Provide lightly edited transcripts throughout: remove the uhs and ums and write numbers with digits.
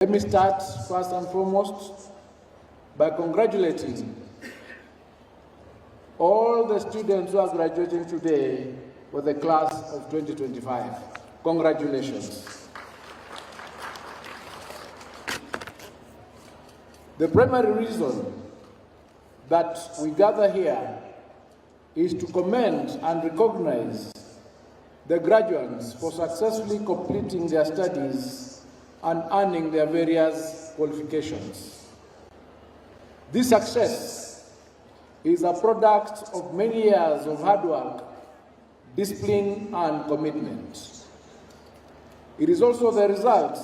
Let me start first and foremost by congratulating all the students who are graduating today for the class of 2025. Congratulations. The primary reason that we gather here is to commend and recognize the graduates for successfully completing their studies and earning their various qualifications. This success is a product of many years of hard work, discipline, and commitment. It is also the result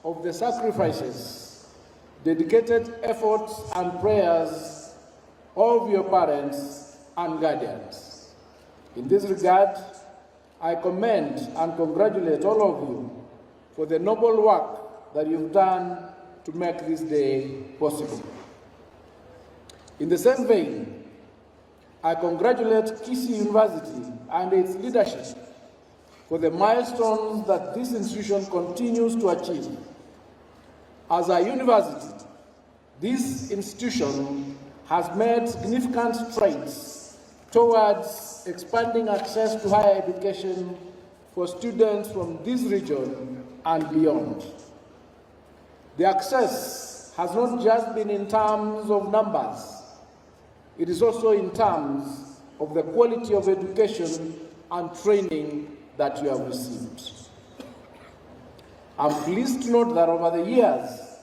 of the sacrifices, dedicated efforts, and prayers of your parents and guardians. In this regard, I commend and congratulate all of you for the noble work that you've done to make this day possible. In the same vein, I congratulate Kisii University and its leadership for the milestones that this institution continues to achieve. As a university, this institution has made significant strides towards expanding access to higher education for students from this region and beyond. The access has not just been in terms of numbers, it is also in terms of the quality of education and training that you have received. I'm pleased to note that over the years,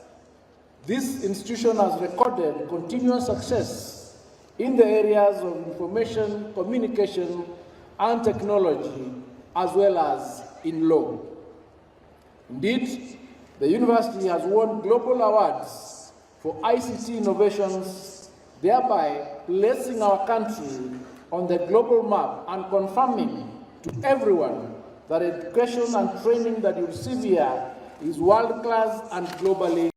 this institution has recorded continuous success in the areas of information, communication, and technology, as well as in law. Indeed, the university has won global awards for ICT innovations, thereby placing our country on the global map and confirming to everyone that education and training that you receive here is world-class and globally